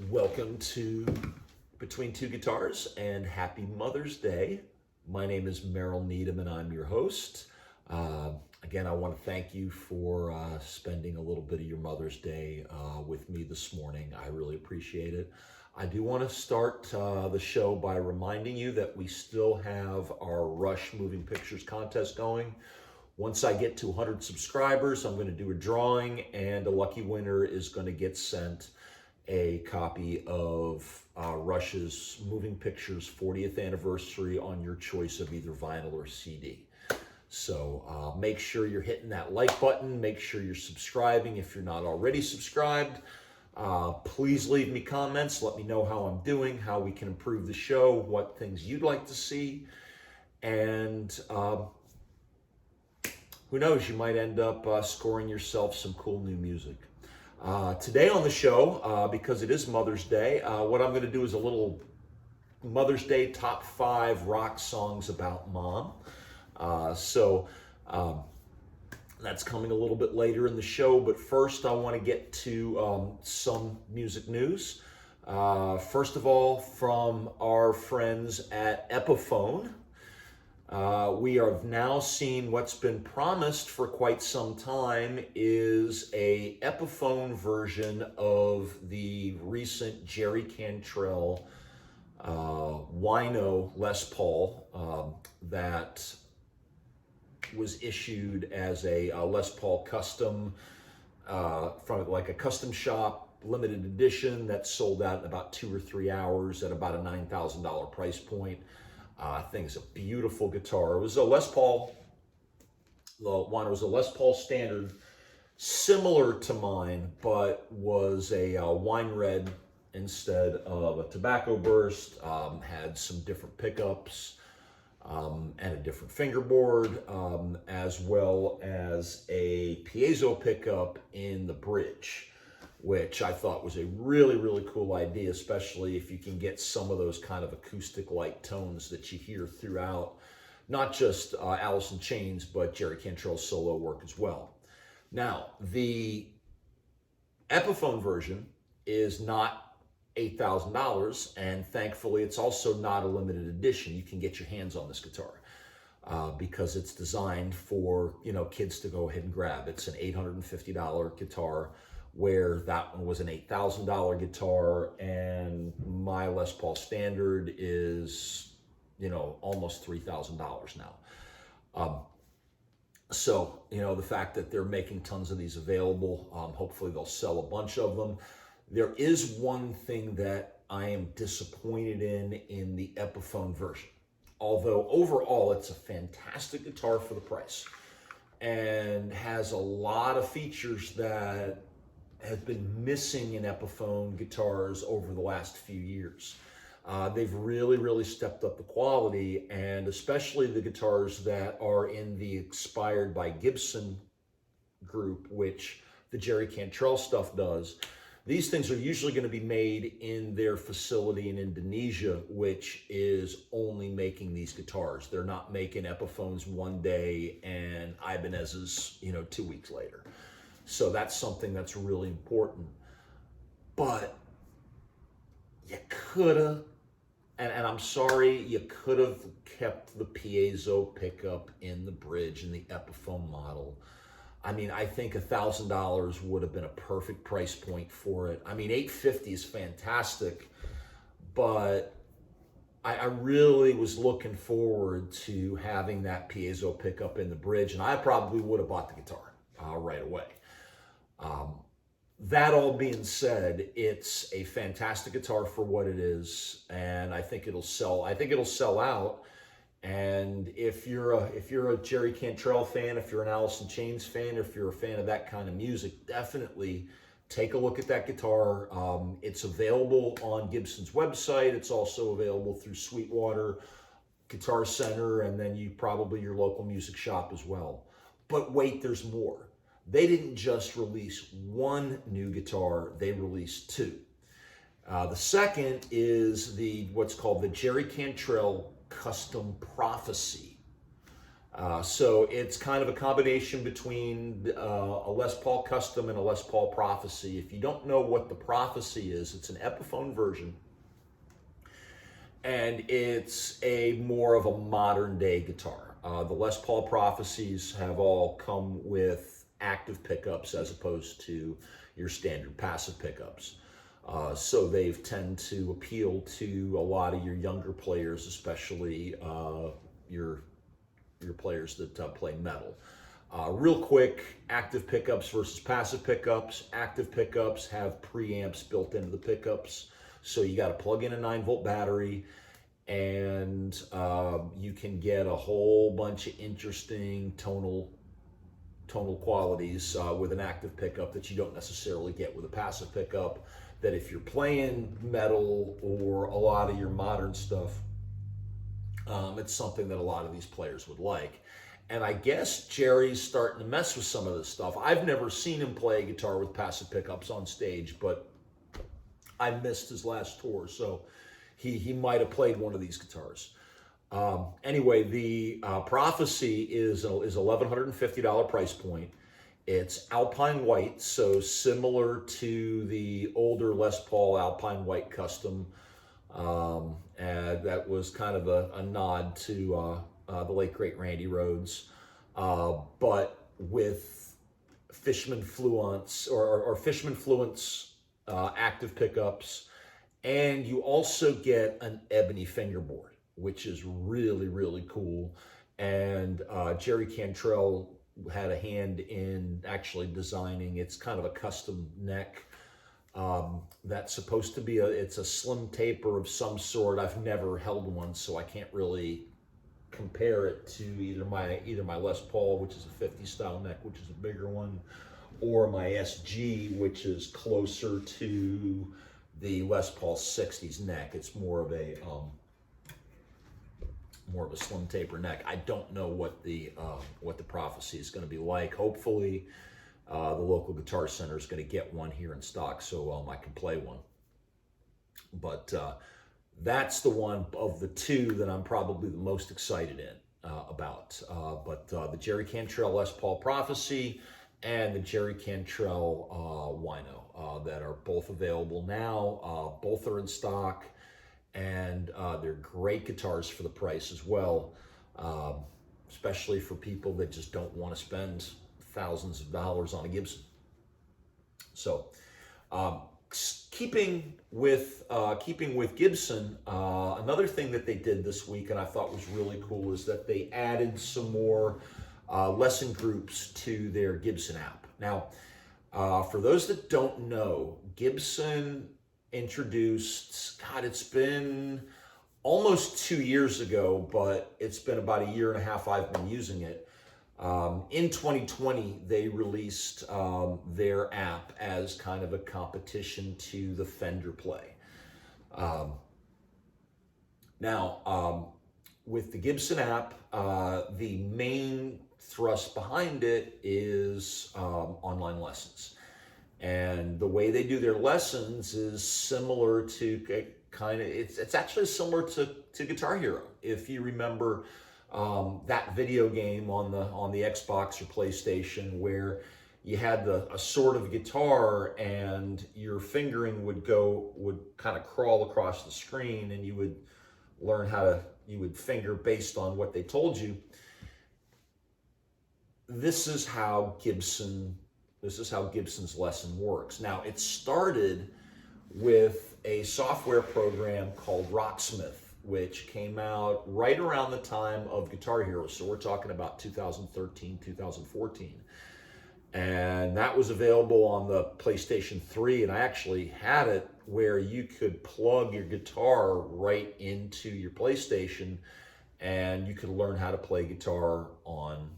Welcome to Between Two Guitars and happy Mother's Day. My name is Merrill Needham and I'm your host. Again, I want to thank you for spending a little bit of your Mother's Day with me this morning. I really appreciate it. I do want to start the show by reminding you that we still have our Rush Moving Pictures contest going. Once I get to 100 subscribers, I'm going to do a drawing and a lucky winner is going to get sent a copy of Rush's Moving Pictures 40th anniversary on your choice of either vinyl or CD. So make sure you're hitting that like button. Make sure you're subscribing if you're not already subscribed. Please leave me comments. Let me know how I'm doing, how we can improve the show, what things you'd like to see. And who knows, you might end up scoring yourself some cool new music. Today on the show, because it is Mother's Day, what I'm going to do is a little Mother's Day top 5 rock songs about mom. So that's coming a little bit later in the show, but first I want to get to some music news. First of all, from our friends at Epiphone. We have now seen what's been promised for quite some time is a Epiphone version of the recent Jerry Cantrell Wino Les Paul that was issued as a Les Paul custom from like a custom shop limited edition that sold out in about 2 or 3 hours at about a $9,000 price point. I think it's a beautiful guitar. It was a Les Paul, one was a Les Paul standard, similar to mine, but was a wine red instead of a tobacco burst, had some different pickups and a different fingerboard, as well as a piezo pickup in the bridge, which I thought was a really, really cool idea, especially if you can get some of those kind of acoustic-like tones that you hear throughout, not just Alice in Chains, but Jerry Cantrell's solo work as well. Now, the Epiphone version is not $8,000, and thankfully it's also not a limited edition. You can get your hands on this guitar because it's designed for, kids to go ahead and grab. It's an $850 guitar, where that one was an $8,000 guitar, and my Les Paul Standard is, almost $3,000 now. So, the fact that they're making tons of these available, hopefully they'll sell a bunch of them. There is one thing that I am disappointed in the Epiphone version. Although overall it's a fantastic guitar for the price and has a lot of features that have been missing in Epiphone guitars over the last few years. They've really, really stepped up the quality, and especially the guitars that are in the Expired by Gibson group, which the Jerry Cantrell stuff does. These things are usually going to be made in their facility in Indonesia, which is only making these guitars. They're not making Epiphones one day and Ibanez's, 2 weeks later. So that's something that's really important. But you could have, and I'm sorry, you could have kept the piezo pickup in the bridge in the Epiphone model. I mean, I think $1,000 would have been a perfect price point for it. I mean, $850 is fantastic, but I really was looking forward to having that piezo pickup in the bridge, and I probably would have bought the guitar right away. That all being said, it's a fantastic guitar for what it is, and I think it'll sell. I think it'll sell out. And if you're a Jerry Cantrell fan, if you're an Alice in Chains fan, if you're a fan of that kind of music, definitely take a look at that guitar. It's available on Gibson's website. It's also available through Sweetwater Guitar Center, and then probably your local music shop as well. But wait, there's more. They didn't just release one new guitar, they released 2. The second is what's called the Jerry Cantrell Custom Prophecy. So it's kind of a combination between a Les Paul Custom and a Les Paul Prophecy. If you don't know what the Prophecy is, it's an Epiphone version, and it's a more of a modern day guitar. The Les Paul Prophecies have all come with active pickups as opposed to your standard passive pickups. So they've tend to appeal to a lot of your younger players, especially your players that play metal. Real quick, active pickups versus passive pickups. Active pickups have preamps built into the pickups, so you got to plug in a 9-volt battery, and you can get a whole bunch of interesting tonal qualities with an active pickup that you don't necessarily get with a passive pickup. That if you're playing metal or a lot of your modern stuff, it's something that a lot of these players would like. And I guess Jerry's starting to mess with some of this stuff. I've never seen him play guitar with passive pickups on stage, but I missed his last tour, so he might have played one of these guitars. Anyway, the Prophecy is $1,150 price point. It's Alpine White, so similar to the older Les Paul Alpine White Custom. And that was kind of a nod to the late great Randy Rhoads, but with Fishman Fluence or Fishman Fluence active pickups, and you also get an ebony fingerboard, which is really, really cool. And Jerry Cantrell had a hand in actually designing. It's kind of a custom neck. That's supposed to be it's a slim taper of some sort. I've never held one, so I can't really compare it to either my Les Paul, which is a 50 style neck, which is a bigger one, or my SG, which is closer to the Les Paul 60s neck. It's more of a slim taper neck. I don't know what the Prophecy is going to be like. Hopefully, the local Guitar Center is going to get one here in stock, so I can play one. But that's the one of the two that I'm probably the most excited about. But the Jerry Cantrell Les Paul Prophecy and the Jerry Cantrell Wino that are both available now. Both are in stock, and they're great guitars for the price as well, especially for people that just don't want to spend thousands of dollars on a Gibson. So keeping with Gibson, another thing that they did this week and I thought was really cool is that they added some more lesson groups to their Gibson app. Now, for those that don't know, Gibson introduced, it's been almost 2 years ago, but it's been about a year and a half I've been using it. In 2020, they released their app as kind of a competition to the Fender Play. Now, with the Gibson app, the main thrust behind it is online lessons. And the way they do their lessons is similar to it's actually similar to Guitar Hero. If you remember that video game on the Xbox or PlayStation where you had a sort of guitar and your fingering would kind of crawl across the screen, and you would learn you would finger based on what they told you. This is how Gibson's lesson works. Now, it started with a software program called Rocksmith, which came out right around the time of Guitar Hero. So we're talking about 2013, 2014. And that was available on the PlayStation 3, and I actually had it where you could plug your guitar right into your PlayStation, and you could learn how to play guitar online.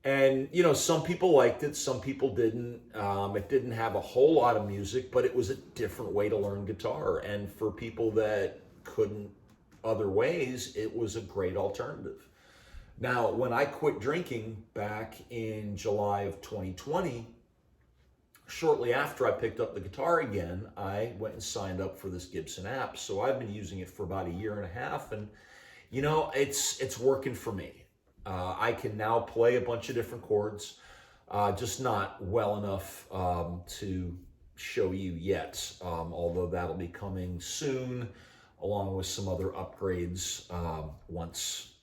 And, some people liked it, some people didn't. It didn't have a whole lot of music, but it was a different way to learn guitar. And for people that couldn't other ways, it was a great alternative. Now, when I quit drinking back in July of 2020, shortly after I picked up the guitar again, I went and signed up for this Gibson app. So I've been using it for about a year and a half. And, You know, it's working for me. I can now play a bunch of different chords, just not well enough to show you yet, although that'll be coming soon, along with some other upgrades once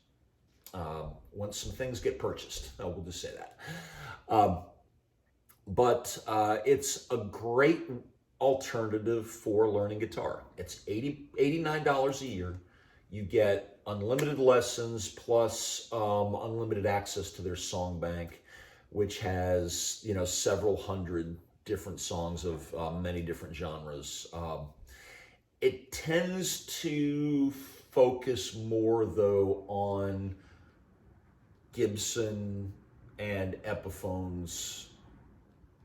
some things get purchased. We'll just say that. But it's a great alternative for learning guitar. It's $89 a year. You get unlimited lessons plus unlimited access to their song bank, which has, you know, several hundred different songs of many different genres. It tends to focus more, though, on Gibson and Epiphone's,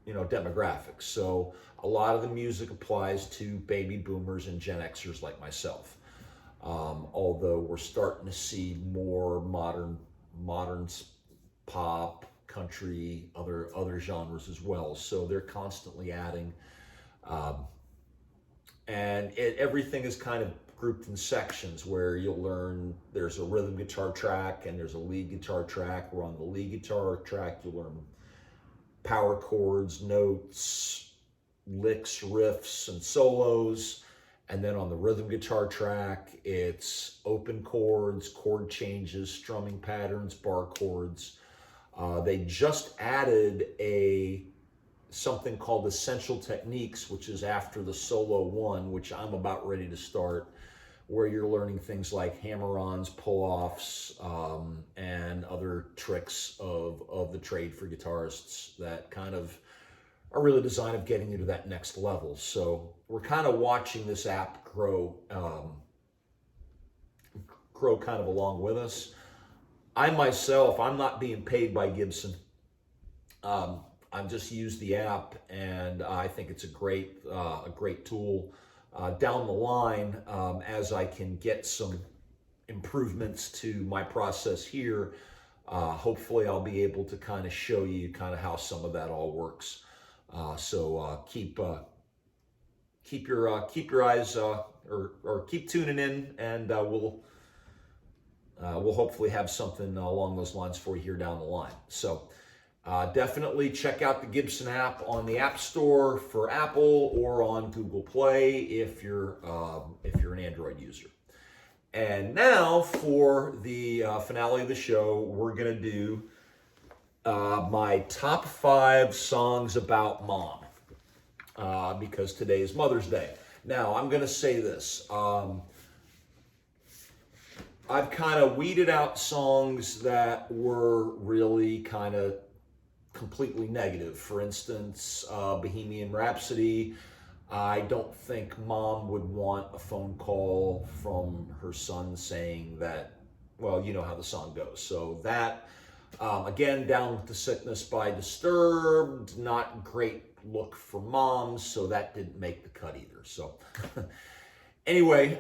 you know, demographics. So a lot of the music applies to baby boomers and Gen Xers like myself. Although we're starting to see more modern pop, country, other genres as well. So they're constantly adding, and everything is kind of grouped in sections where you'll learn there's a rhythm guitar track and there's a lead guitar track. Where on the lead guitar track you'll learn power chords, notes, licks, riffs, and solos. And then on the rhythm guitar track, it's open chords, chord changes, strumming patterns, bar chords. They just added something called Essential Techniques, which is after the solo one, which I'm about ready to start, where you're learning things like hammer-ons, pull-offs, and other tricks of the trade for guitarists that kind of are really designed of getting you to that next level. So we're kind of watching this app grow kind of along with us. I myself, I'm not being paid by Gibson. I've just used the app, and I think it's a great tool. Down the line, as I can get some improvements to my process here, hopefully I'll be able to kind of show you kind of how some of that all works. So keep your eyes or keep tuning in, and we'll hopefully have something along those lines for you here down the line. So definitely check out the Gibson app on the App Store for Apple or on Google Play if you're an Android user. And now for the finale of the show, we're gonna do my top 5 songs about mom, because today is Mother's Day. Now, I'm going to say this. I've kind of weeded out songs that were really kind of completely negative. For instance, Bohemian Rhapsody. I don't think mom would want a phone call from her son saying that, well, you know how the song goes. So that... again, Down with the Sickness by Disturbed, not great look for moms, so that didn't make the cut either. So anyway,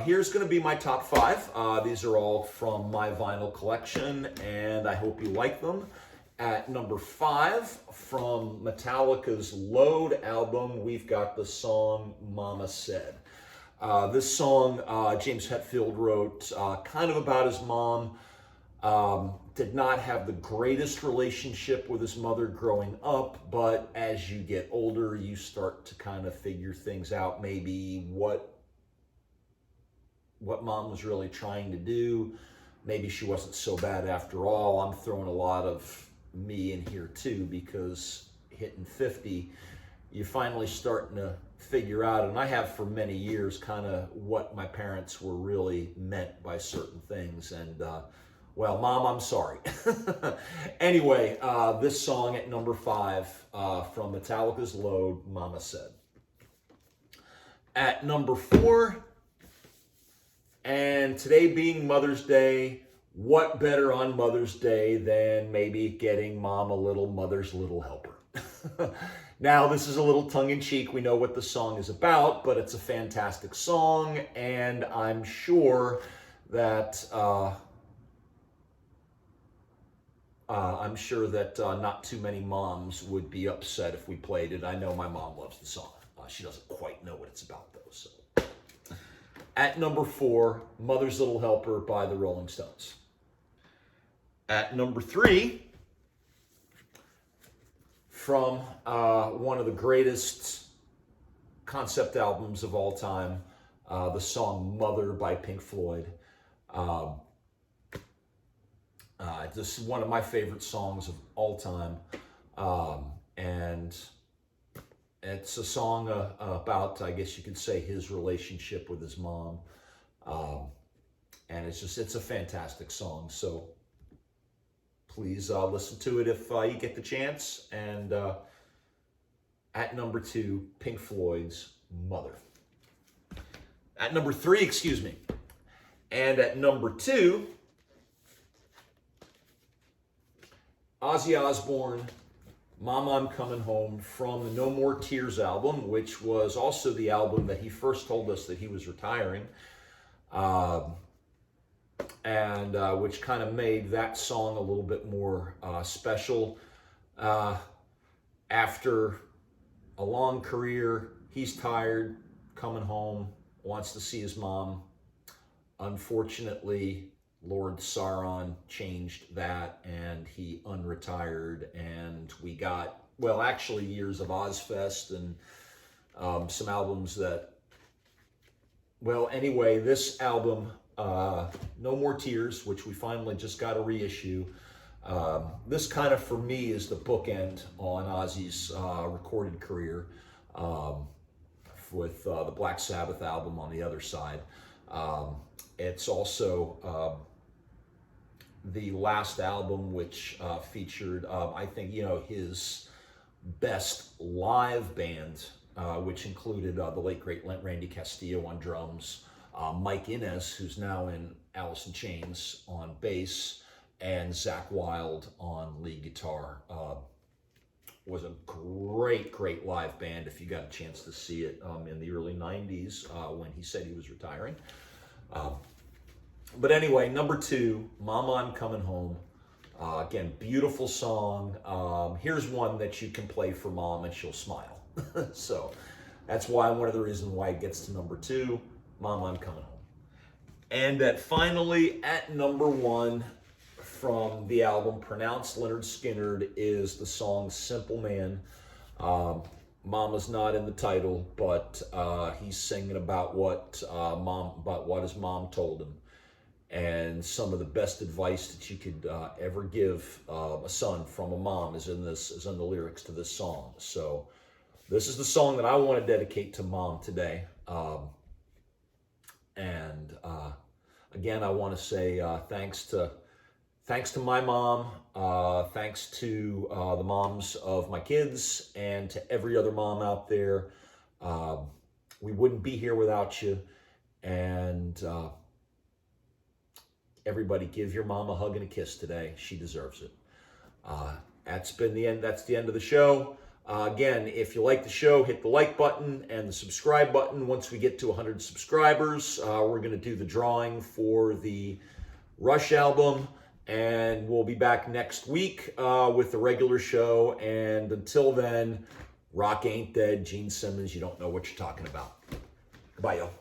here's going to be my top 5. These are all from my vinyl collection, and I hope you like them. At number 5, from Metallica's Load album, we've got the song Mama Said. This song James Hetfield wrote kind of about his mom. Did not have the greatest relationship with his mother growing up, but as you get older, you start to kind of figure things out, maybe what mom was really trying to do. Maybe she wasn't so bad after all. I'm throwing a lot of me in here too, because hitting 50, you're finally starting to figure out, and I have for many years, kind of what my parents were really meant by certain things. And well, Mom, I'm sorry. Anyway, this song at number 5 from Metallica's Load, Mama Said. At number 4, and today being Mother's Day, what better on Mother's Day than maybe getting Mom a little Mother's Little Helper? Now, this is a little tongue-in-cheek. We know what the song is about, but it's a fantastic song, and I'm sure that... not too many moms would be upset if we played it. I know my mom loves the song. She doesn't quite know what it's about, though. So, At number 4, Mother's Little Helper by the Rolling Stones. At number 3, from one of the greatest concept albums of all time, the song Mother by Pink Floyd. This is one of my favorite songs of all time. And it's a song about, I guess you could say, his relationship with his mom. And it's a fantastic song. So please listen to it if you get the chance. And at number 2, Pink Floyd's Mother. At number 3, excuse me. And at number 2, Ozzy Osbourne, Mama, I'm Coming Home, from the No More Tears album, which was also the album that he first told us that he was retiring, and which kind of made that song a little bit more special. After a long career, he's tired, coming home, wants to see his mom. Unfortunately, Lord Sauron changed that, and he unretired, and we got, well, actually years of Ozfest and some albums that, well, anyway, this album, No More Tears, which we finally just got a reissue, this kind of, for me, is the bookend on Ozzy's recorded career, with the Black Sabbath album on the other side. It's also the last album, which featured, I think, his best live band, which included the late, great Randy Castillo on drums, Mike Inez, who's now in Alice in Chains, on bass, and Zakk Wylde on lead guitar. Was a great live band if you got a chance to see it in the early 90s when he said he was retiring. But anyway, number 2, Mama, I'm Coming Home. Again, beautiful song. Here's one that you can play for Mom and she'll smile. So that's one of the reasons why it gets to number 2, Mama, I'm Coming Home. And finally, at number 1, from the album Pronounced Lynyrd Skynyrd, is the song Simple Man. Mama's not in the title, but he's singing about what his mom told him. And some of the best advice that you could ever give a son from a mom is in the lyrics to this song. So this is the song that I want to dedicate to Mom today. Again, I want to say thanks to my mom, thanks to the moms of my kids, and to every other mom out there. We wouldn't be here without you. And everybody, give your mom a hug and a kiss today. She deserves it. That's the end of the show. Again, if you like the show, hit the like button and the subscribe button. Once we get to 100 subscribers, we're going to do the drawing for the Rush album, and we'll be back next week with the regular show. And until then, rock ain't dead. Gene Simmons, you don't know what you're talking about. Bye, y'all.